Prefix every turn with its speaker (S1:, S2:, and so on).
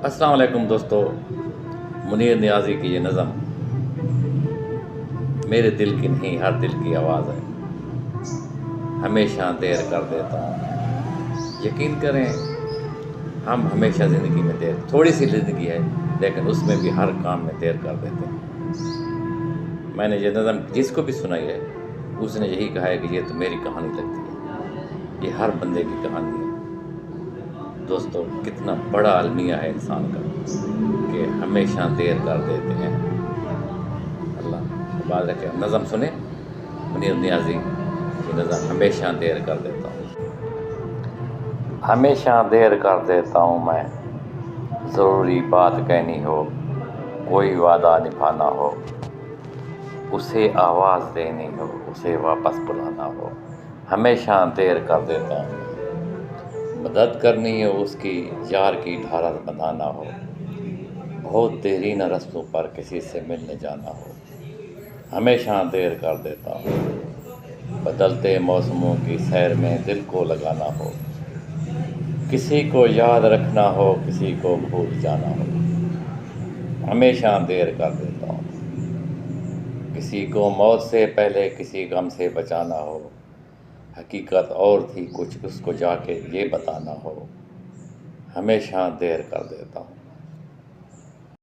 S1: अस्सलाम वालेकुम दोस्तों। मुनीर नियाज़ी की ये नज़म मेरे दिल की नहीं, हर दिल की आवाज़ है। हमेशा देर कर देता हूँ। यकीन करें, हम हमेशा ज़िंदगी में देर, थोड़ी सी ज़िंदगी है लेकिन उसमें भी हर काम में देर कर देते हैं। मैंने ये नज़म जिसको भी सुनाई है उसने यही कहा है कि ये तो मेरी कहानी लगती है, ये हर बंदे की कहानी है। दोस्तों, कितना बड़ा अलमिया है इंसान का कि हमेशा देर कर देते हैं। अल्लाह बात रखे। नज़म सुने, मुनीर नियाज़ी की नज़म हमेशा देर कर देता हूँ। हमेशा देर कर देता हूँ मैं, ज़रूरी बात कहनी हो, कोई वादा निभाना हो, उसे आवाज़ देनी हो, उसे वापस बुलाना हो। हमेशा देर कर देता हूँ। मदद करनी हो उसकी, यार की ढारस बंधाना हो, बहुत देरी न रस्तों पर किसी से मिलने जाना हो। हमेशा देर कर देता हूँ। बदलते मौसमों की सैर में दिल को लगाना हो, किसी को याद रखना हो, किसी को भूल जाना हो। हमेशा देर कर देता हूँ। किसी को मौत से पहले किसी गम से बचाना हो, हकीकत और थी कुछ उसको जाके ये बताना हो। हमेशा देर कर देता हूँ।